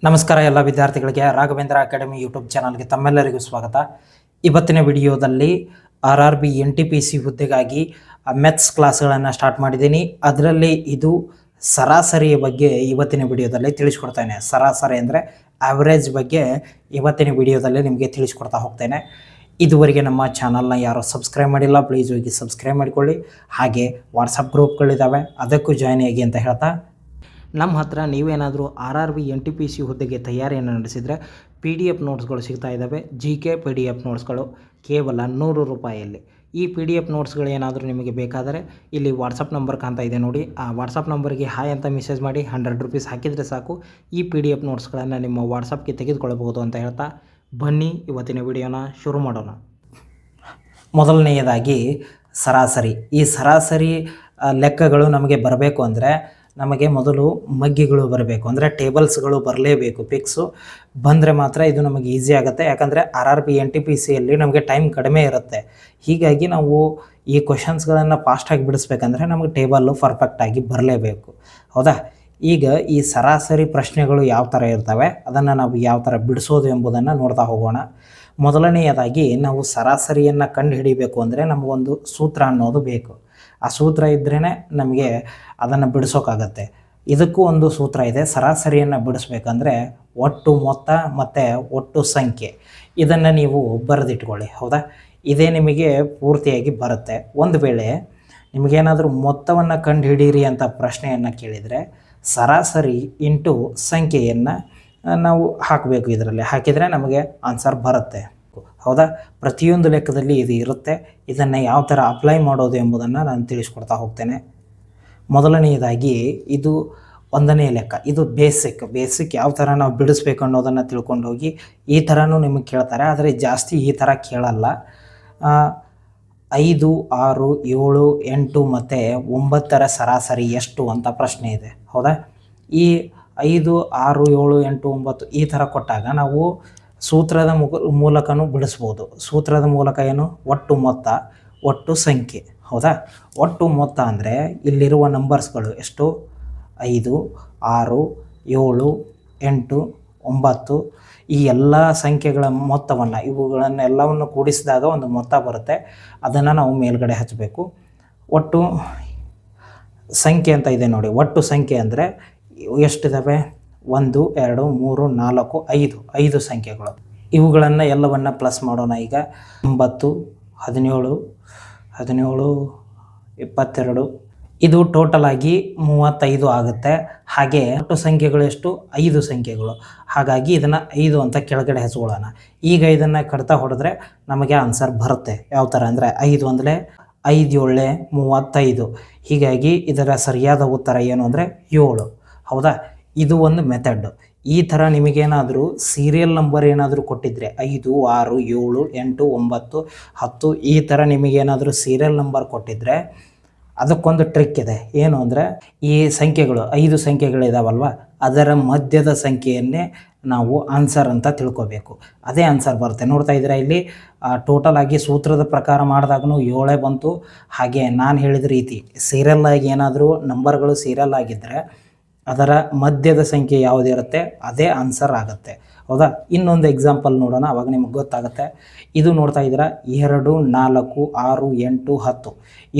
ನಮಸ್ಕಾರ ಎಲ್ಲ ವಿದ್ಯಾರ್ಥಿಗಳಿಗೆ ರಾಘವೇಂದ್ರ ಅಕಾಡೆಮಿ ಯೂಟ್ಯೂಬ್ ಚಾನಲ್ಗೆ ತಮ್ಮೆಲ್ಲರಿಗೂ ಸ್ವಾಗತ. ಇವತ್ತಿನ ವಿಡಿಯೋದಲ್ಲಿ RRB NTPC ಹುದ್ದೆಗಾಗಿ ಮ್ಯಾಥ್ಸ್ ಕ್ಲಾಸ್ಗಳನ್ನು ಸ್ಟಾರ್ಟ್ ಮಾಡಿದ್ದೀನಿ. ಅದರಲ್ಲಿ ಇದು ಸರಾಸರಿಯ ಬಗ್ಗೆ ಇವತ್ತಿನ ವಿಡಿಯೋದಲ್ಲಿ ತಿಳಿಸ್ಕೊಡ್ತೇನೆ. ಸರಾಸರಿ ಅಂದರೆ ಆವ್ರೇಜ್ ಬಗ್ಗೆ ಇವತ್ತಿನ ವಿಡಿಯೋದಲ್ಲಿ ನಿಮಗೆ ತಿಳಿಸ್ಕೊಡ್ತಾ ಹೋಗ್ತೇನೆ. ಇದುವರೆಗೆ ನಮ್ಮ ಚಾನಲ್ನ ಯಾರು ಸಬ್ಸ್ಕ್ರೈಬ್ ಮಾಡಿಲ್ಲ, ಪ್ಲೀಸ್ ಹೋಗಿ ಸಬ್ಸ್ಕ್ರೈಬ್ ಮಾಡಿಕೊಳ್ಳಿ. ಹಾಗೆ ವಾಟ್ಸಪ್ ಗ್ರೂಪ್ಗಳಿದ್ದಾವೆ, ಅದಕ್ಕೂ ಜಾಯ್ನ್ ಆಗಿ ಅಂತ ಹೇಳ್ತಾ, ನಮ್ಮ ಹತ್ರ ನೀವೇನಾದರೂ RRB NTPC ಹುದ್ದೆಗೆ ತಯಾರಿಯನ್ನು ನಡೆಸಿದರೆ PDF ನೋಟ್ಸ್ಗಳು ಸಿಗ್ತಾ ಇದ್ದಾವೆ. GK PDF ನೋಟ್ಸ್ಗಳು ಕೇವಲ 100 ರೂಪಾಯಿಯಲ್ಲಿ. ಈ PDF ನೋಟ್ಸ್ಗಳು ಏನಾದರೂ ನಿಮಗೆ ಬೇಕಾದರೆ ಇಲ್ಲಿ ವಾಟ್ಸಪ್ ನಂಬರ್ ಕಾಣ್ತಾ ಇದೆ ನೋಡಿ, ಆ ವಾಟ್ಸಪ್ ನಂಬರ್ಗೆ ಹಾಯ್ ಅಂತ ಮೆಸೇಜ್ ಮಾಡಿ 100 ರೂಪೀಸ್ ಹಾಕಿದರೆ ಸಾಕು, ಈ PDF ನೋಟ್ಸ್ಗಳನ್ನು ನಿಮ್ಮ ವಾಟ್ಸಪ್ಗೆ ತೆಗೆದುಕೊಳ್ಳಬಹುದು ಅಂತ ಹೇಳ್ತಾ, ಬನ್ನಿ ಇವತ್ತಿನ ವಿಡಿಯೋನ ಶುರು ಮಾಡೋಣ. ಮೊದಲನೆಯದಾಗಿ ಸರಾಸರಿ. ಈ ಸರಾಸರಿ ಲೆಕ್ಕಗಳು ನಮಗೆ ಬರಬೇಕು ಅಂದರೆ ನಮಗೆ ಮೊದಲು ಮಗ್ಗಿಗಳು ಬರಬೇಕು, ಅಂದರೆ ಟೇಬಲ್ಸ್ಗಳು ಬರಲೇಬೇಕು. ಪಿಕ್ಸು ಬಂದರೆ ಮಾತ್ರ ಇದು ನಮಗೆ ಈಸಿ ಆಗುತ್ತೆ. ಯಾಕಂದರೆ RRB NTPCಯಲ್ಲಿ ನಮಗೆ ಟೈಮ್ ಕಡಿಮೆ ಇರುತ್ತೆ. ಹೀಗಾಗಿ ನಾವು ಈ ಕ್ವಶನ್ಸ್ಗಳನ್ನು ಫಾಸ್ಟಾಗಿ ಬಿಡಿಸ್ಬೇಕಂದ್ರೆ ನಮಗೆ ಟೇಬಲ್ಲು ಪರ್ಫೆಕ್ಟಾಗಿ ಬರಲೇಬೇಕು, ಹೌದಾ? ಈಗ ಈ ಸರಾಸರಿ ಪ್ರಶ್ನೆಗಳು ಯಾವ ಥರ ಇರ್ತವೆ, ಅದನ್ನು ನಾವು ಯಾವ ಥರ ಬಿಡಿಸೋದು ಎಂಬುದನ್ನು ನೋಡ್ತಾ ಹೋಗೋಣ. ಮೊದಲನೆಯದಾಗಿ ನಾವು ಸರಾಸರಿಯನ್ನು ಕಂಡು ಹಿಡಿಬೇಕು ಅಂದರೆ ನಮಗೊಂದು ಸೂತ್ರ ಅನ್ನೋದು ಬೇಕು. ಆ ಸೂತ್ರ ಇದ್ರೇ ನಮಗೆ ಅದನ್ನು ಬಿಡಿಸೋಕ್ಕಾಗತ್ತೆ. ಇದಕ್ಕೂ ಒಂದು ಸೂತ್ರ ಇದೆ. ಸರಾಸರಿಯನ್ನು ಬಿಡಿಸ್ಬೇಕಂದ್ರೆ ಒಟ್ಟು ಮೊತ್ತ ಮತ್ತು ಒಟ್ಟು ಸಂಖ್ಯೆ, ಇದನ್ನು ನೀವು ಬರೆದಿಟ್ಕೊಳ್ಳಿ, ಹೌದಾ? ಇದೇ ನಿಮಗೆ ಪೂರ್ತಿಯಾಗಿ ಬರುತ್ತೆ. ಒಂದು ವೇಳೆ ನಿಮಗೇನಾದರೂ ಮೊತ್ತವನ್ನು ಕಂಡು ಹಿಡೀರಿ ಅಂತ ಪ್ರಶ್ನೆಯನ್ನು ಕೇಳಿದರೆ ಸರಾಸರಿ ಇಂಟು ಸಂಖ್ಯೆಯನ್ನು ನಾವು ಹಾಕಬೇಕು. ಇದರಲ್ಲಿ ಹಾಕಿದರೆ ನಮಗೆ ಆನ್ಸರ್ ಬರುತ್ತೆ, ಹೌದಾ? ಪ್ರತಿಯೊಂದು ಲೆಕ್ಕದಲ್ಲಿ ಇದು ಇರುತ್ತೆ. ಇದನ್ನು ಯಾವ ಥರ ಅಪ್ಲೈ ಮಾಡೋದು ಎಂಬುದನ್ನು ನಾನು ತಿಳಿಸ್ಕೊಡ್ತಾ ಹೋಗ್ತೇನೆ. ಮೊದಲನೆಯದಾಗಿ ಇದು ಒಂದನೇ ಲೆಕ್ಕ, ಇದು ಬೇಸಿಕ್ ಯಾವ ಥರ ನಾವು ಬಿಡಿಸ್ಬೇಕು ಅನ್ನೋದನ್ನು ತಿಳ್ಕೊಂಡು ಹೋಗಿ. ಈ ಥರನೂ ನಿಮಗೆ ಕೇಳ್ತಾರೆ, ಆದರೆ ಜಾಸ್ತಿ ಈ ಥರ ಕೇಳಲ್ಲ. 5, 6, 7, 8 ಮತ್ತು 9ರ ಸರಾಸರಿ ಎಷ್ಟು ಅಂತ ಪ್ರಶ್ನೆ ಇದೆ, ಹೌದಾ? ಈ 5, 6, 7, 8, 9 ಈ ಥರ ಕೊಟ್ಟಾಗ ನಾವು ಸೂತ್ರದ ಮೂಲಕನೂ ಬಿಡಿಸ್ಬೋದು. ಸೂತ್ರದ ಮೂಲಕ ಏನು? ಒಟ್ಟು ಮೊತ್ತ, ಒಟ್ಟು ಸಂಖ್ಯೆ, ಹೌದಾ? ಒಟ್ಟು ಮೊತ್ತ ಅಂದರೆ ಇಲ್ಲಿರುವ ನಂಬರ್ಸ್ಗಳು ಎಷ್ಟು? 5, 6, 7, 8, 9 ಈ ಎಲ್ಲ ಸಂಖ್ಯೆಗಳ ಮೊತ್ತವನ್ನು, ಇವುಗಳನ್ನೆಲ್ಲವನ್ನು ಕೂಡಿಸಿದಾಗ ಒಂದು ಮೊತ್ತ ಬರುತ್ತೆ. ಅದನ್ನು ನಾವು ಮೇಲ್ಗಡೆ ಹಚ್ಚಬೇಕು. ಒಟ್ಟು ಸಂಖ್ಯೆ ಅಂತ ಇದೆ ನೋಡಿ. ಒಟ್ಟು ಸಂಖ್ಯೆ ಅಂದರೆ ಎಷ್ಟಿದ್ದಾವೆ? 1, 2, 3, 4, 5 ಸಂಖ್ಯೆಗಳು. ಇವುಗಳನ್ನು ಎಲ್ಲವನ್ನು ಪ್ಲಸ್ ಮಾಡೋಣ. ಈಗ 9, 17, 22 ಇದು ಟೋಟಲ್ ಆಗಿ 35 ಆಗುತ್ತೆ. ಹಾಗೆ ಒಟ್ಟು ಸಂಖ್ಯೆಗಳು ಎಷ್ಟು? 5 ಸಂಖ್ಯೆಗಳು. ಹಾಗಾಗಿ ಇದನ್ನು 5 ಅಂತ ಕೆಳಗಡೆ ಹಚ್ಕೊಳ್ಳೋಣ. ಈಗ ಇದನ್ನು ಕಡ್ತಾ ಹೊಡೆದ್ರೆ ನಮಗೆ ಆನ್ಸರ್ ಬರುತ್ತೆ. ಯಾವ ಥರ ಅಂದರೆ 5 ಅಂದರೆ 5 7 35. ಹೀಗಾಗಿ ಇದರ ಸರಿಯಾದ ಉತ್ತರ ಏನು ಅಂದರೆ 7, ಹೌದಾ? ಇದು ಒಂದು ಮೆಥಡ್. ಈ ಥರ ನಿಮಗೇನಾದರೂ ಸೀರಿಯಲ್ ನಂಬರ್ ಏನಾದರೂ ಕೊಟ್ಟಿದ್ರೆ 5, 6, 7, 8, 9, 10 ಈ ಥರ ನಿಮಗೇನಾದರೂ ಸೀರಿಯಲ್ ನಂಬರ್ ಕೊಟ್ಟಿದ್ದರೆ ಅದಕ್ಕೊಂದು ಟ್ರಿಕ್ ಇದೆ. ಏನು ಅಂದರೆ ಈ ಸಂಖ್ಯೆಗಳು 5 ಸಂಖ್ಯೆಗಳಿದಾವಲ್ವ, ಅದರ ಮಧ್ಯದ ಸಂಖ್ಯೆಯನ್ನೇ ನಾವು ಆನ್ಸರ್ ಅಂತ ತಿಳ್ಕೊಬೇಕು. ಅದೇ ಆನ್ಸರ್ ಬರುತ್ತೆ. ನೋಡ್ತಾ ಇದ್ದೀರಾ ಇಲ್ಲಿ ಟೋಟಲ್ ಆಗಿ ಸೂತ್ರದ ಪ್ರಕಾರ ಮಾಡಿದಾಗೂ 7 ಬಂತು. ಹಾಗೆ ನಾನು ಹೇಳಿದ ರೀತಿ ಸೀರಿಯಲ್ ಆಗಿ ಏನಾದರೂ ನಂಬರ್ಗಳು ಸೀರಿಯಲ್ ಆಗಿದ್ದರೆ ಅದರ ಮಧ್ಯದ ಸಂಖ್ಯೆ ಯಾವುದಿರುತ್ತೆ ಅದೇ ಆನ್ಸರ್ ಆಗುತ್ತೆ, ಹೌದಾ? ಇನ್ನೊಂದು ಎಕ್ಸಾಂಪಲ್ ನೋಡೋಣ, ಅವಾಗ ನಿಮಗೆ ಗೊತ್ತಾಗುತ್ತೆ. ಇದು ನೋಡ್ತಾ ಇದ್ದೀರಾ 2, 4, 6, 8, 10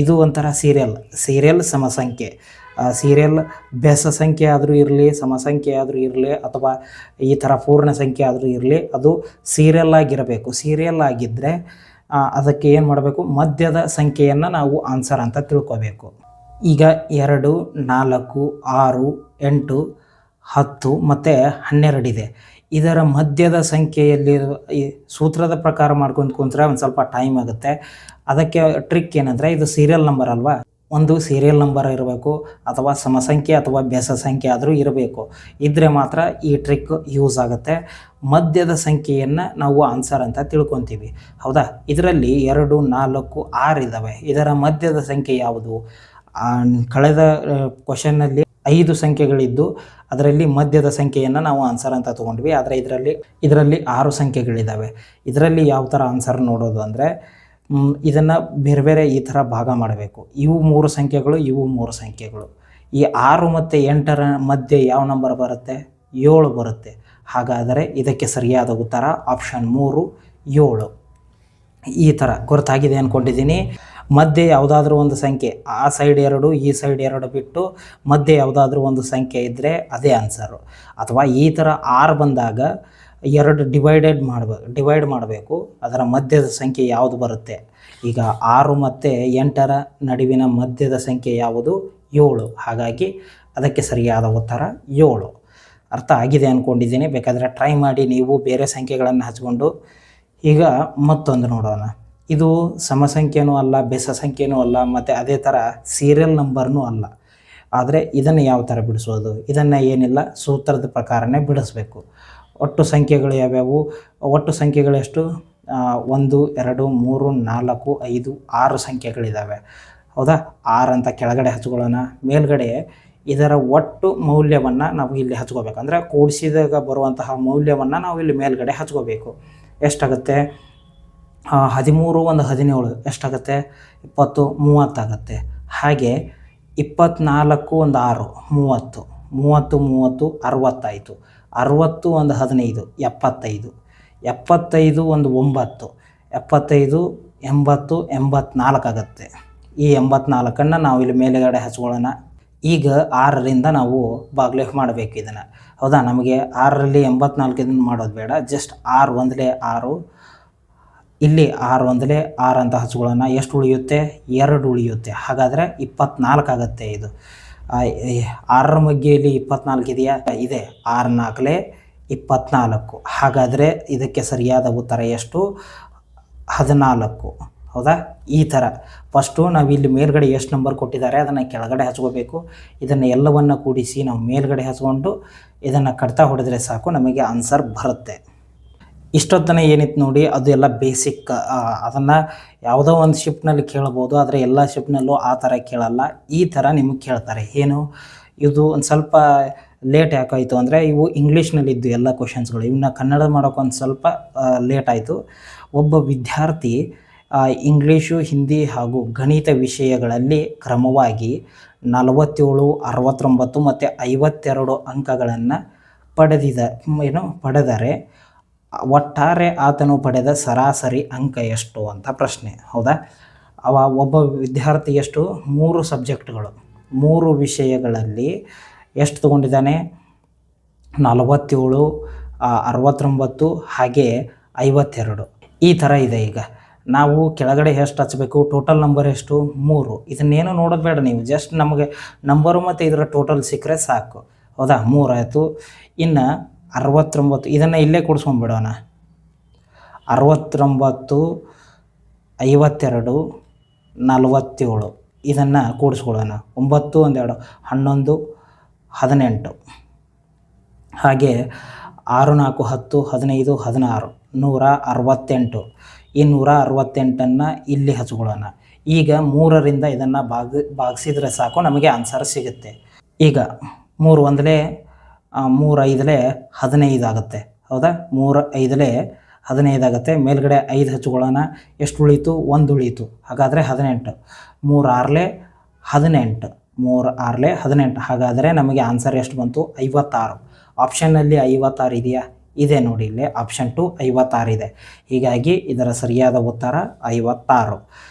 ಇದು ಒಂಥರ ಸೀರಿಯಲ್ ಸಮಸಂಖ್ಯೆ. ಸೀರಿಯಲ್ ಬೆಸ ಸಂಖ್ಯೆ ಆದರೂ ಇರಲಿ, ಸಮಸಂಖ್ಯೆ ಆದರೂ ಇರಲಿ, ಅಥವಾ ಈ ಥರ ಪೂರ್ಣ ಸಂಖ್ಯೆ ಆದರೂ ಇರಲಿ, ಅದು ಸೀರಿಯಲ್ ಆಗಿರಬೇಕು. ಸೀರಿಯಲ್ ಆಗಿದ್ದರೆ ಅದಕ್ಕೆ ಏನು ಮಾಡಬೇಕು? ಮಧ್ಯದ ಸಂಖ್ಯೆಯನ್ನು ನಾವು ಆನ್ಸರ್ ಅಂತ ತಿಳ್ಕೊಬೇಕು. ಈಗ 2, 4, 6, 8, 10 ಮತ್ತು 12 ಇದೆ. ಇದರ ಮಧ್ಯದ ಸಂಖ್ಯೆಯಲ್ಲಿ ಈ ಸೂತ್ರದ ಪ್ರಕಾರ ಮಾಡ್ಕೊಂಡು ಕುಂತ್ರೆ ಒಂದು ಸ್ವಲ್ಪ ಟೈಮ್ ಆಗುತ್ತೆ. ಅದಕ್ಕೆ ಟ್ರಿಕ್ ಏನಂದರೆ, ಇದು ಸೀರಿಯಲ್ ನಂಬರ್ ಅಲ್ವಾ, ಒಂದು ಸೀರಿಯಲ್ ನಂಬರ್ ಇರಬೇಕು, ಅಥವಾ ಸಮಸಂಖ್ಯೆ ಅಥವಾ ಬೆಸ ಸಂಖ್ಯೆ ಆದರೂ ಇರಬೇಕು. ಇದ್ದರೆ ಮಾತ್ರ ಈ ಟ್ರಿಕ್ ಯೂಸ್ ಆಗುತ್ತೆ. ಮಧ್ಯದ ಸಂಖ್ಯೆಯನ್ನು ನಾವು ಆನ್ಸರ್ ಅಂತ ತಿಳ್ಕೊತೀವಿ, ಹೌದಾ? ಇದರಲ್ಲಿ 2, 4, 6 ಇದ್ದಾವೆ. ಇದರ ಮಧ್ಯದ ಸಂಖ್ಯೆ ಯಾವುದು? ಕಳೆದ ಕ್ವಶನ್ನಲ್ಲಿ 5 ಸಂಖ್ಯೆಗಳಿದ್ದು ಅದರಲ್ಲಿ ಮಧ್ಯದ ಸಂಖ್ಯೆಯನ್ನು ನಾವು ಆನ್ಸರ್ ಅಂತ ತೊಗೊಂಡ್ವಿ. ಆದರೆ ಇದರಲ್ಲಿ 6 ಸಂಖ್ಯೆಗಳಿದ್ದಾವೆ. ಇದರಲ್ಲಿ ಯಾವ ಥರ ಆನ್ಸರ್ ನೋಡೋದು ಅಂದರೆ, ಇದನ್ನು ಬೇರೆ ಬೇರೆ ಈ ಥರ ಭಾಗ ಮಾಡಬೇಕು. ಇವು 3 ಸಂಖ್ಯೆಗಳು, ಇವು 3 ಸಂಖ್ಯೆಗಳು. ಈ 6 ಮತ್ತು 8ರ ಮಧ್ಯೆ ಯಾವ ನಂಬರ್ ಬರುತ್ತೆ? 7 ಬರುತ್ತೆ. ಹಾಗಾದರೆ ಇದಕ್ಕೆ ಸರಿಯಾದ ಉತ್ತರ ಆಪ್ಷನ್ 3 7. ಈ ಥರ ಗೊತ್ತಾಗಿದೆ ಅಂದ್ಕೊಂಡಿದ್ದೀನಿ. ಮಧ್ಯೆ ಯಾವುದಾದ್ರೂ ಒಂದು ಸಂಖ್ಯೆ, ಆ ಸೈಡ್ 2 ಈ ಸೈಡ್ 2 ಬಿಟ್ಟು ಮಧ್ಯೆ ಯಾವುದಾದ್ರೂ ಒಂದು ಸಂಖ್ಯೆ ಇದ್ದರೆ ಅದೇ ಆನ್ಸರು. ಅಥವಾ ಈ ಥರ 6 ಬಂದಾಗ 2 ಡಿವೈಡ್ ಮಾಡಬೇಕು, ಅದರ ಮಧ್ಯದ ಸಂಖ್ಯೆ ಯಾವುದು ಬರುತ್ತೆ. ಈಗ 6 ಮತ್ತು 8ರ ನಡುವಿನ ಮಧ್ಯದ ಸಂಖ್ಯೆ ಯಾವುದು? 7. ಹಾಗಾಗಿ ಅದಕ್ಕೆ ಸರಿಯಾದ ಉತ್ತರ 7. ಅರ್ಥ ಆಗಿದೆ ಅಂದ್ಕೊಂಡಿದ್ದೀನಿ. ಬೇಕಾದರೆ ಟ್ರೈ ಮಾಡಿ ನೀವು ಬೇರೆ ಸಂಖ್ಯೆಗಳನ್ನು ಹಚ್ಕೊಂಡು. ಈಗ ಮತ್ತೊಂದು ನೋಡೋಣ. ಇದು ಸಮಸಂಖ್ಯೆನೂ ಅಲ್ಲ, ಬೆಸ ಸಂಖ್ಯೆನೂ ಅಲ್ಲ, ಮತ್ತು ಅದೇ ಥರ ಸೀರಿಯಲ್ ನಂಬರ್ನೂ ಅಲ್ಲ. ಆದರೆ ಇದನ್ನು ಯಾವ ಥರ ಬಿಡಿಸೋದು? ಇದನ್ನು ಏನಿಲ್ಲ, ಸೂತ್ರದ ಪ್ರಕಾರನೇ ಬಿಡಿಸ್ಬೇಕು. ಒಟ್ಟು ಸಂಖ್ಯೆಗಳು ಯಾವ್ಯಾವು? ಒಟ್ಟು ಸಂಖ್ಯೆಗಳೆಷ್ಟು? 1 2 3 4 5 6 ಸಂಖ್ಯೆಗಳಿದ್ದಾವೆ. ಹೌದಾ? 6 ಅಂತ ಕೆಳಗಡೆ ಹಚ್ಕೊಳ್ಳೋಣ. ಮೇಲ್ಗಡೆ ಇದರ ಒಟ್ಟು ಮೌಲ್ಯವನ್ನು ನಾವು ಇಲ್ಲಿ ಹಚ್ಕೋಬೇಕು. ಅಂದರೆ ಕೂಡಿಸಿದಾಗ ಬರುವಂತಹ ಮೌಲ್ಯವನ್ನು ನಾವು ಇಲ್ಲಿ ಮೇಲ್ಗಡೆ ಹಚ್ಕೋಬೇಕು. ಎಷ್ಟಾಗುತ್ತೆ? 13 1 17 ಎಷ್ಟಾಗುತ್ತೆ? 20 30 ಆಗುತ್ತೆ. ಹಾಗೆ 24 1 6 30 30 30 60 ಆಯಿತು. 60 1 15 75 75 1 9 75 80 84 ಆಗುತ್ತೆ. ಈ 84ಅನ್ನು ನಾವು ಇಲ್ಲಿ ಮೇಲುಗಡೆ ಹಚ್ಕೊಳ್ಳೋಣ. ಈಗ 6ರಿಂದ ನಾವು ಬಾಗ್ಲೆ ಮಾಡಬೇಕು ಇದನ್ನು. ಹೌದಾ? ನಮಗೆ 6ರಲ್ಲಿ 84 ಇದನ್ನು ಮಾಡೋದು ಬೇಡ. ಜಸ್ಟ್ 6 1 6, ಇಲ್ಲಿ 6 1 6 ಅಂತ ಹಚ್ಕೊಳ್ಳೋಣ. ಎಷ್ಟು ಉಳಿಯುತ್ತೆ? 2 ಉಳಿಯುತ್ತೆ. ಹಾಗಾದರೆ 24 ಆಗುತ್ತೆ. ಇದು 6ರ ಮಧ್ಯೆಯಲ್ಲಿ 24 ಇದೆಯಾ? ಇದೆ. 6 4 24. ಹಾಗಾದರೆ ಇದಕ್ಕೆ ಸರಿಯಾದ ಉತ್ತರ ಎಷ್ಟು? 14. ಹೌದಾ? ಈ ಥರ ಫಸ್ಟು ನಾವು ಇಲ್ಲಿ ಮೇಲ್ಗಡೆ ಎಷ್ಟು ನಂಬರ್ ಕೊಟ್ಟಿದ್ದಾರೆ ಅದನ್ನು ಕೆಳಗಡೆ ಹಚ್ಕೋಬೇಕು. ಇದನ್ನು ಎಲ್ಲವನ್ನು ಕೂಡಿಸಿ ನಾವು ಮೇಲ್ಗಡೆ ಹಚ್ಕೊಂಡು ಇದನ್ನು ಕಟ್ತಾ ಹೊಡೆದ್ರೆ ಸಾಕು, ನಮಗೆ ಆನ್ಸರ್ ಬರುತ್ತೆ. ಇಷ್ಟೊತ್ತನ ಏನಿತ್ತು ನೋಡಿ, ಅದು ಎಲ್ಲ ಬೇಸಿಕ್. ಅದನ್ನು ಯಾವುದೋ ಒಂದು ಶಿಫ್ಟ್ನಲ್ಲಿ ಕೇಳ್ಬೋದು, ಆದರೆ ಎಲ್ಲ ಶಿಫ್ಟ್ನಲ್ಲೂ ಆ ಥರ ಕೇಳಲ್ಲ. ಈ ಥರ ನಿಮಗೆ ಕೇಳ್ತಾರೆ. ಏನು ಇದು ಒಂದು ಸ್ವಲ್ಪ ಲೇಟ್ ಯಾಕಾಯಿತು ಅಂದರೆ, ಇವು ಇಂಗ್ಲೀಷ್ನಲ್ಲಿದ್ದು ಎಲ್ಲ ಕ್ವಶನ್ಸ್ಗಳು. ಇವನ್ನ ಕನ್ನಡ ಮಾಡೋಕೆ ಒಂದು ಸ್ವಲ್ಪ ಲೇಟ್ ಆಯಿತು. ಒಬ್ಬ ವಿದ್ಯಾರ್ಥಿ ಇಂಗ್ಲೀಷು, ಹಿಂದಿ ಹಾಗೂ ಗಣಿತ ವಿಷಯಗಳಲ್ಲಿ ಕ್ರಮವಾಗಿ 47, 69 ಮತ್ತು 52 ಅಂಕಗಳನ್ನು ಪಡೆದರೆ ಒಟ್ಟಾರೆ ಆತನು ಪಡೆದ ಸರಾಸರಿ ಅಂಕ ಎಷ್ಟು ಅಂತ ಪ್ರಶ್ನೆ. ಹೌದಾ? ಒಬ್ಬ ವಿದ್ಯಾರ್ಥಿ ಎಷ್ಟು? 3 ಸಬ್ಜೆಕ್ಟ್ಗಳು, 3 ವಿಷಯಗಳಲ್ಲಿ ಎಷ್ಟು ತೊಗೊಂಡಿದ್ದಾನೆ? 47, 69 ಹಾಗೆ 52. ಈ ಥರ ಇದೆ. ಈಗ ನಾವು ಕೆಳಗಡೆ ಎಷ್ಟು ಹಚ್ಚಬೇಕು? ಟೋಟಲ್ ನಂಬರ್ ಎಷ್ಟು? 3. ಇದನ್ನೇನು ನೋಡೋದು ಬೇಡ ನೀವು, ಜಸ್ಟ್ ನಮಗೆ ನಂಬರು ಮತ್ತು ಇದರ ಟೋಟಲ್ ಸಿಕ್ಕರೆ ಸಾಕು. ಹೌದಾ? 3 ಆಯಿತು. ಇನ್ನು 69 ಇದನ್ನು ಇಲ್ಲೇ ಕೂಡಿಸ್ಕೊಂಡ್ಬಿಡೋಣ. 69, 52, 47 ಇದನ್ನು ಕೂಡಿಸ್ಕೊಳ್ಳೋಣ. 9 1 2 11 18 ಹಾಗೆ 6 4 10 15 16 168. ಈ 168ಅನ್ನು ಇಲ್ಲಿ ಹಚ್ಕೊಳ್ಳೋಣ. ಈಗ 3ರಿಂದ ಇದನ್ನು ಭಾಗಿಸಿದ್ರೆ ಸಾಕು, ನಮಗೆ ಆನ್ಸರ್ ಸಿಗುತ್ತೆ. ಈಗ 3 1 3 5 15 ಆಗುತ್ತೆ. ಹೌದಾ? 3 5 15 ಆಗುತ್ತೆ. ಮೇಲ್ಗಡೆ 5 ಹಚ್ಕೊಳ್ಳೋಣ. ಎಷ್ಟು ಉಳೀತು? 1 ಉಳೀತು. ಹಾಗಾದರೆ 18. 3 6 18 3 6 18. ಹಾಗಾದರೆ ನಮಗೆ ಆನ್ಸರ್ ಎಷ್ಟು ಬಂತು? 56. ಆಪ್ಷನ್ನಲ್ಲಿ 56 ಇದೆಯಾ? ಇದೆ ನೋಡಿ, ಇಲ್ಲಿ ಆಪ್ಷನ್ 2 56 ಇದೆ. ಹೀಗಾಗಿ ಇದರ ಸರಿಯಾದ ಉತ್ತರ 56.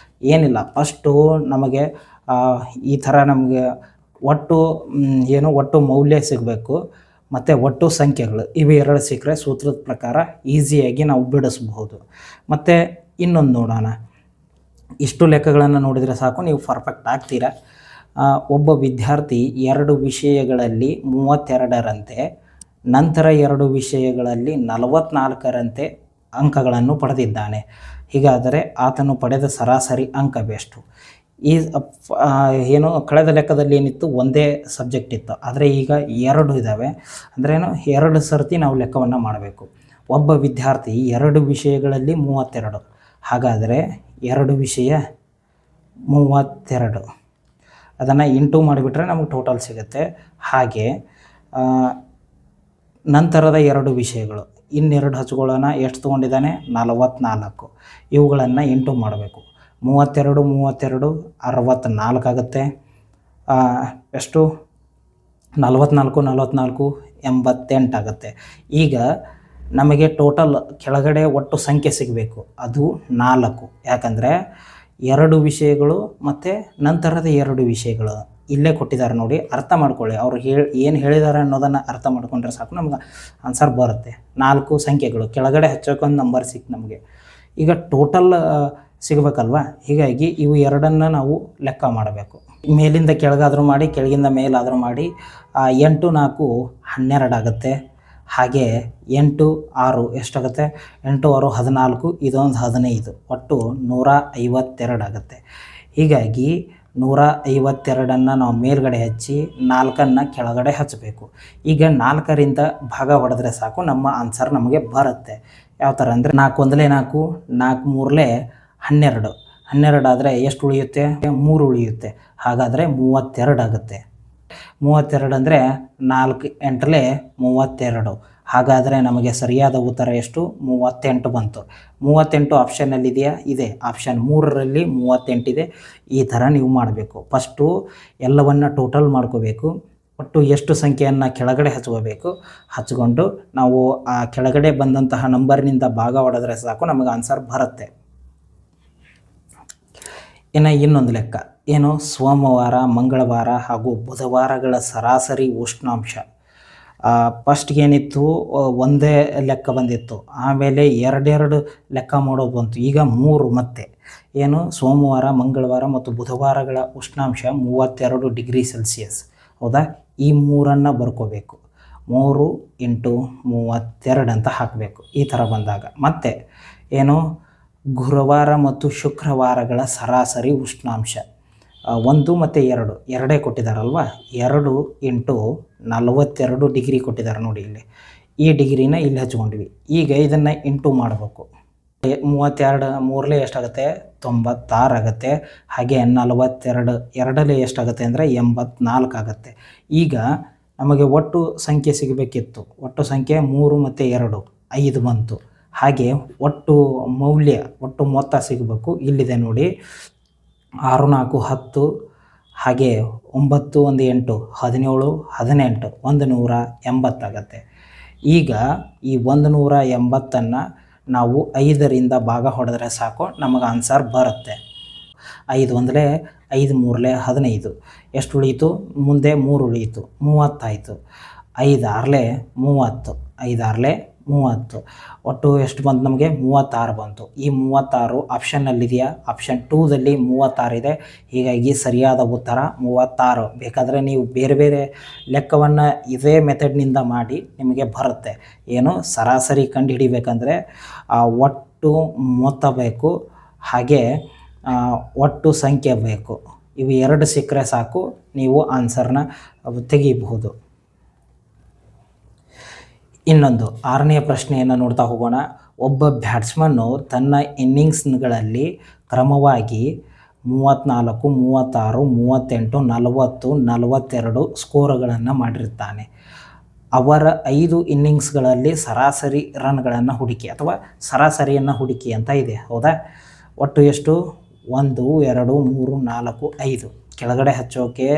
ಏನಿಲ್ಲ, ಫಸ್ಟು ನಮಗೆ ಈ ಥರ ನಮಗೆ ಒಟ್ಟು ಮೌಲ್ಯ ಸಿಗಬೇಕು ಮತ್ತು ಒಟ್ಟು ಸಂಖ್ಯೆಗಳು ಇವು 2 ಸಿಕ್ಕರೆ ಸೂತ್ರದ ಪ್ರಕಾರ ಈಸಿಯಾಗಿ ನಾವು ಬಿಡಿಸ್ಬಹುದು. ಮತ್ತು ಇನ್ನೊಂದು ನೋಡೋಣ. ಇಷ್ಟು ಲೆಕ್ಕಗಳನ್ನು ನೋಡಿದರೆ ಸಾಕು, ನೀವು ಪರ್ಫೆಕ್ಟ್ ಆಗ್ತೀರಾ. ಒಬ್ಬ ವಿದ್ಯಾರ್ಥಿ 2 ವಿಷಯಗಳಲ್ಲಿ 32ರಂತೆ, ನಂತರ 2 ವಿಷಯಗಳಲ್ಲಿ 44ರಂತೆ ಅಂಕಗಳನ್ನು ಪಡೆದಿದ್ದಾನೆ. ಹೀಗಾದರೆ ಆತನು ಪಡೆದ ಸರಾಸರಿ ಅಂಕವೆಷ್ಟು? ಕಳೆದ ಲೆಕ್ಕದಲ್ಲಿ ಏನಿತ್ತು? ಒಂದೇ ಸಬ್ಜೆಕ್ಟ್ ಇತ್ತು, ಆದರೆ ಈಗ 2 ಇದ್ದಾವೆ. ಅಂದ್ರೇನು? 2 ಸರ್ತಿ ನಾವು ಲೆಕ್ಕವನ್ನು ಮಾಡಬೇಕು. ಒಬ್ಬ ವಿದ್ಯಾರ್ಥಿ 2 ವಿಷಯಗಳಲ್ಲಿ 32. ಹಾಗಾದರೆ 2 ವಿಷಯ 32, ಅದನ್ನು ಇಂಟು ಮಾಡಿಬಿಟ್ರೆ ನಮಗೆ ಟೋಟಲ್ ಸಿಗುತ್ತೆ. ಹಾಗೆ ನಂತರದ 2 ವಿಷಯಗಳು ಇನ್ನೆರಡು ಹಚ್ಕೊಳ್ಳೋಣ. ಎಷ್ಟು ತೊಗೊಂಡಿದ್ದಾನೆ? 44. ಇವುಗಳನ್ನು ಇಂಟು ಮಾಡಬೇಕು. 32 32 64 ಆಗುತ್ತೆ. ಎಷ್ಟು? 44 44 88 ಆಗುತ್ತೆ. ಈಗ ನಮಗೆ ಟೋಟಲ್ ಕೆಳಗಡೆ ಒಟ್ಟು ಸಂಖ್ಯೆ ಸಿಗಬೇಕು, ಅದು 4. ಯಾಕಂದರೆ 2 ವಿಷಯಗಳು ಮತ್ತು ನಂತರದ 2 ವಿಷಯಗಳು ಇಲ್ಲೇ ಕೊಟ್ಟಿದ್ದಾರೆ ನೋಡಿ, ಅರ್ಥ ಮಾಡ್ಕೊಳ್ಳಿ. ಅವ್ರು ಏನು ಹೇಳಿದ್ದಾರೆ ಅನ್ನೋದನ್ನು ಅರ್ಥ ಮಾಡ್ಕೊಂಡ್ರೆ ಸಾಕು, ನಮ್ಗೆ ಆನ್ಸರ್ ಬರುತ್ತೆ. 4 ಸಂಖ್ಯೆಗಳು ಕೆಳಗಡೆ ಹಚ್ಚೋಕೊಂದು ನಂಬರ್ ಸಿಕ್ತು ನಮಗೆ. ಈಗ ಟೋಟಲ್ ಸಿಗಬೇಕಲ್ವ, ಹೀಗಾಗಿ ಇವು 2ನ್ನು ನಾವು ಲೆಕ್ಕ ಮಾಡಬೇಕು. ಮೇಲಿಂದ ಕೆಳಗಾದರೂ ಮಾಡಿ, ಕೆಳಗಿಂದ ಮೇಲಾದರೂ ಮಾಡಿ. 8 4 12 ಆಗುತ್ತೆ. ಹಾಗೆ 8 6 ಎಷ್ಟಾಗುತ್ತೆ? 8 6 14, ಇದೊಂದು 15, ಒಟ್ಟು 152 ಆಗುತ್ತೆ. ಹೀಗಾಗಿ 152ನ್ನು ನಾವು ಮೇಲ್ಗಡೆ ಹಚ್ಚಿ 4ನ್ನು ಕೆಳಗಡೆ ಹಚ್ಚಬೇಕು. ಈಗ 4ರಿಂದ ಭಾಗ ಹೊಡೆದ್ರೆ ಸಾಕು, ನಮ್ಮ ಆನ್ಸರ್ ನಮಗೆ ಬರುತ್ತೆ. ಯಾವ ಥರ ಅಂದರೆ 4 1 4, 4 3 12, 12 ಆದರೆ ಎಷ್ಟು ಉಳಿಯುತ್ತೆ? 3 ಉಳಿಯುತ್ತೆ. ಹಾಗಾದರೆ 32 ಆಗುತ್ತೆ. 32 ಅಂದರೆ 4 8 32. ಹಾಗಾದರೆ ನಮಗೆ ಸರಿಯಾದ ಉತ್ತರ ಎಷ್ಟು? 38 ಬಂತು. 38 ಆಪ್ಷನ್ನಲ್ಲಿದೆಯಾ? ಇದೆ. ಆಪ್ಷನ್ 3ರಲ್ಲಿ 38 ಇದೆ. ಈ ಥರ ನೀವು ಮಾಡಬೇಕು. ಫಸ್ಟು ಎಲ್ಲವನ್ನು ಟೋಟಲ್ ಮಾಡ್ಕೋಬೇಕು. ಒಟ್ಟು ಎಷ್ಟು ಸಂಖ್ಯೆಯನ್ನು ಕೆಳಗಡೆ ಹಚ್ಕೋಬೇಕು. ಹಚ್ಕೊಂಡು ನಾವು ಆ ಕೆಳಗಡೆ ಬಂದಂತಹ ನಂಬರ್ನಿಂದ ಭಾಗ ಹೊಡೆದ್ರೆ ಸಾಕು, ನಮಗೆ ಆನ್ಸರ್ ಬರುತ್ತೆ. ಇನ್ನು ಇನ್ನೊಂದು ಲೆಕ್ಕ ಏನು? ಸೋಮವಾರ, ಮಂಗಳವಾರ ಹಾಗೂ ಬುಧವಾರಗಳ ಸರಾಸರಿ ಉಷ್ಣಾಂಶ. ಫಸ್ಟ್ಗೆ ಏನಿತ್ತು? ಒಂದೇ ಲೆಕ್ಕ ಬಂದಿತ್ತು. ಆಮೇಲೆ 2 ಲೆಕ್ಕ ಮಾಡೋದು ಬಂತು. ಈಗ 3 ಮತ್ತೆ ಏನು? ಸೋಮವಾರ, ಮಂಗಳವಾರ ಮತ್ತು ಬುಧವಾರಗಳ ಉಷ್ಣಾಂಶ 32 ಡಿಗ್ರಿ ಸೆಲ್ಸಿಯಸ್. ಹೌದಾ? ಈ 3ನ್ನು ಬರ್ಕೋಬೇಕು. 3 × 32 ಅಂತ ಹಾಕಬೇಕು. ಈ ಥರ ಬಂದಾಗ ಮತ್ತೆ ಏನು? ಗುರುವಾರ ಮತ್ತು ಶುಕ್ರವಾರಗಳ ಸರಾಸರಿ ಉಷ್ಣಾಂಶ 1 ಮತ್ತು 2 ಎರಡೇ ಕೊಟ್ಟಿದ್ದಾರಲ್ವ, 2 × 42 ಡಿಗ್ರಿ ಕೊಟ್ಟಿದ್ದಾರೆ ನೋಡಿ ಇಲ್ಲಿ. ಈ ಡಿಗ್ರಿನ ಇಲ್ಲಿ ಹಚ್ಕೊಂಡ್ವಿ. ಈಗ ಇದನ್ನು ಇಂಟು ಮಾಡಬೇಕು. 32 3 ಎಷ್ಟಾಗುತ್ತೆ? 96 ಆಗುತ್ತೆ. ಹಾಗೆ 42 2 ಎಷ್ಟಾಗುತ್ತೆ ಅಂದರೆ 84 ಆಗುತ್ತೆ. ಈಗ ನಮಗೆ ಒಟ್ಟು ಸಂಖ್ಯೆ ಸಿಗಬೇಕಿತ್ತು. ಒಟ್ಟು ಸಂಖ್ಯೆ 3 ಮತ್ತು 2 5 ಬಂತು. ಹಾಗೆ ಒಟ್ಟು ಮೌಲ್ಯ, ಒಟ್ಟು ಮೊತ್ತ ಸಿಗಬೇಕು. ಇಲ್ಲಿದೆ ನೋಡಿ, 6 4 10, ಹಾಗೆ 9 1 8 17 18 180 ಆಗುತ್ತೆ. ಈಗ ಈ 180ನ್ನು ನಾವು 5ರಿಂದ ಭಾಗ ಹೊಡೆದ್ರೆ ಸಾಕು, ನಮಗೆ ಆನ್ಸರ್ ಬರುತ್ತೆ. 5 1 5 3 15 ಎಷ್ಟು ಉಳೀತು? ಮುಂದೆ 3 ಉಳೀತು, 30 ಆಯಿತು. 5 6 30, 5 6 30, ಒಟ್ಟು ಎಷ್ಟು ಬಂತು ನಮಗೆ? 36 ಬಂತು. ಈ 36 ಆಪ್ಷನ್ನಲ್ಲಿದೆಯಾ? ಆಪ್ಷನ್ 2ದಲ್ಲಿ 36 ಇದೆ. ಹೀಗಾಗಿ ಸರಿಯಾದ ಉತ್ತರ 36. ಬೇಕಾದರೆ ನೀವು ಬೇರೆ ಬೇರೆ ಲೆಕ್ಕವನ್ನು ಇದೇ ಮೆಥಡ್ನಿಂದ ಮಾಡಿ, ನಿಮಗೆ ಬರುತ್ತೆ. ಏನು? ಸರಾಸರಿ ಕಂಡುಹಿಡಿಬೇಕಂದ್ರೆ ಒಟ್ಟು ಮೊತ್ತ ಬೇಕು, ಹಾಗೆ ಒಟ್ಟು ಸಂಖ್ಯೆ ಬೇಕು. ಇವು 2 ಸಿಕ್ಕರೆ ಸಾಕು, ನೀವು ಆನ್ಸರ್ನ ತೆಗಿಬಹುದು. ಇನ್ನೊಂದು 6ನೇ ಪ್ರಶ್ನೆಯನ್ನು ನೋಡ್ತಾ ಹೋಗೋಣ. ಒಬ್ಬ ಬ್ಯಾಟ್ಸ್ಮನ್ನು ತನ್ನ ಇನ್ನಿಂಗ್ಸ್ಗಳಲ್ಲಿ ಕ್ರಮವಾಗಿ 34, 36, 38, 40, 42 ಸ್ಕೋರ್ಗಳನ್ನು ಮಾಡಿರ್ತಾನೆ. ಅವರ 5 ಇನ್ನಿಂಗ್ಸ್ಗಳಲ್ಲಿ ಸರಾಸರಿ ರನ್ಗಳನ್ನು ಹುಡುಕಿ ಅಥವಾ ಸರಾಸರಿಯನ್ನು ಹುಡುಕಿ ಅಂತ ಇದೆ. ಹೌದಾ? ಒಟ್ಟು ಎಷ್ಟು? 1 2 3 4 5. ಕೆಳಗಡೆ ಹಚ್ಚೋಕೆ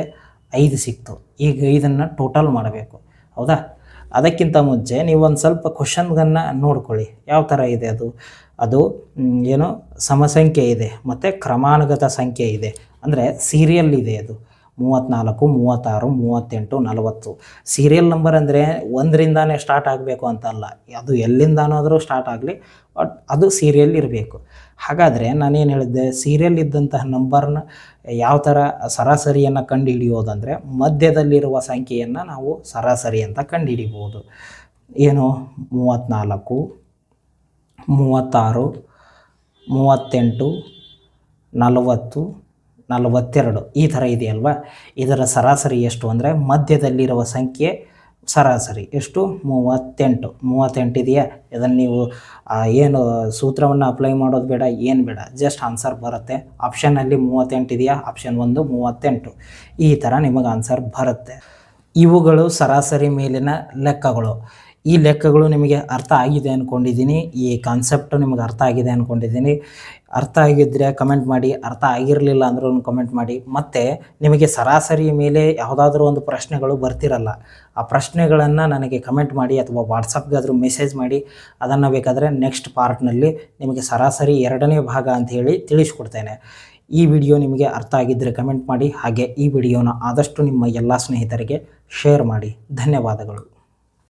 5 ಸಿಕ್ತು. ಈಗ ಇದನ್ನು ಟೋಟಲ್ ಮಾಡಬೇಕು. ಹೌದಾ? ಅದಕ್ಕಿಂತ ಮುಂಚೆ ನೀವು ಒಂದು ಸ್ವಲ್ಪ ಕ್ವಶನ್ಗಳನ್ನು ನೋಡ್ಕೊಳ್ಳಿ. ಯಾವ ಥರ ಇದೆ ಅದು ಏನು? ಸಮಸಂಖ್ಯೆ ಇದೆ ಮತ್ತು ಕ್ರಮಾನುಗತ ಸಂಖ್ಯೆ ಇದೆ, ಅಂದರೆ ಸೀರಿಯಲ್ ಇದೆ. ಅದು 34, 36, 38, 40. ಸೀರಿಯಲ್ ನಂಬರ್ ಅಂದರೆ 1ರಿಂದಾನೇ ಸ್ಟಾರ್ಟ್ ಆಗಬೇಕು ಅಂತಲ್ಲ, ಅದು ಎಲ್ಲಿಂದಾನಾದರೂ ಸ್ಟಾರ್ಟ್ ಆಗಲಿ, ಬಟ್ ಅದು ಸೀರಿಯಲ್ ಇರಬೇಕು. ಹಾಗಾದರೆ ನಾನೇನು ಹೇಳಿದ್ದೆ? ಸೀರಿಯಲ್ ಇದ್ದಂತಹ ನಂಬರ್ನ ಯಾವ ಥರ ಸರಾಸರಿಯನ್ನು ಕಂಡುಹಿಡಿಯೋದಂದರೆ, ಮಧ್ಯದಲ್ಲಿರುವ ಸಂಖ್ಯೆಯನ್ನು ನಾವು ಸರಾಸರಿ ಅಂತ ಕಂಡುಹಿಡಿಬೋದು. ಏನು? 34, 36, 38, 40, 42 ಈ ಥರ ಇದೆಯಲ್ವ. ಇದರ ಸರಾಸರಿ ಎಷ್ಟು ಅಂದರೆ, ಮಧ್ಯದಲ್ಲಿರುವ ಸಂಖ್ಯೆ ಸರಾಸರಿ ಎಷ್ಟು? 38 ಇದೆಯಾ? ಇದನ್ನು ನೀವು ಏನು ಸೂತ್ರವನ್ನು ಅಪ್ಲೈ ಮಾಡೋದು ಬೇಡ, ಏನು ಬೇಡ, ಜಸ್ಟ್ ಆನ್ಸರ್ ಬರುತ್ತೆ. ಆಪ್ಷನಲ್ಲಿ 38 ಇದೆಯಾ? ಆಪ್ಷನ್ 1 38. ಈ ಥರ ನಿಮಗೆ ಆನ್ಸರ್ ಬರುತ್ತೆ. ಇವುಗಳು ಸರಾಸರಿ ಮೇಲಿನ ಲೆಕ್ಕಗಳು. ಈ ಲೆಕ್ಕಗಳು ನಿಮಗೆ ಅರ್ಥ ಆಗಿದೆ ಅಂದ್ಕೊಂಡಿದ್ದೀನಿ. ಈ ಕಾನ್ಸೆಪ್ಟ್ ನಿಮಗೆ ಅರ್ಥ ಆಗಿದೆ ಅಂದ್ಕೊಂಡಿದ್ದೀನಿ. ಅರ್ಥ ಆಗಿದ್ದರೆ ಕಮೆಂಟ್ ಮಾಡಿ, ಅರ್ಥ ಆಗಿರಲಿಲ್ಲ ಅಂದ್ರೂ ಕಮೆಂಟ್ ಮಾಡಿ. ಮತ್ತು ನಿಮಗೆ ಸರಾಸರಿ ಮೇಲೆ ಯಾವುದಾದ್ರೂ ಒಂದು ಪ್ರಶ್ನೆಗಳು ಬರ್ತಿರಲ್ಲ, ಆ ಪ್ರಶ್ನೆಗಳನ್ನು ನನಗೆ ಕಮೆಂಟ್ ಮಾಡಿ ಅಥವಾ ವಾಟ್ಸಪ್ಗಾದರೂ ಮೆಸೇಜ್ ಮಾಡಿ. ಅದನ್ನು ಬೇಕಾದರೆ ನೆಕ್ಸ್ಟ್ ಪಾರ್ಟ್ನಲ್ಲಿ ನಿಮಗೆ ಸರಾಸರಿ 2ನೇ ಭಾಗ ಅಂಥೇಳಿ ತಿಳಿಸ್ಕೊಡ್ತೇನೆ. ಈ ವಿಡಿಯೋ ನಿಮಗೆ ಅರ್ಥ ಆಗಿದ್ದರೆ ಕಮೆಂಟ್ ಮಾಡಿ. ಹಾಗೆ ಈ ವಿಡಿಯೋನ ಆದಷ್ಟು ನಿಮ್ಮ ಎಲ್ಲ ಸ್ನೇಹಿತರಿಗೆ ಶೇರ್ ಮಾಡಿ. ಧನ್ಯವಾದಗಳು.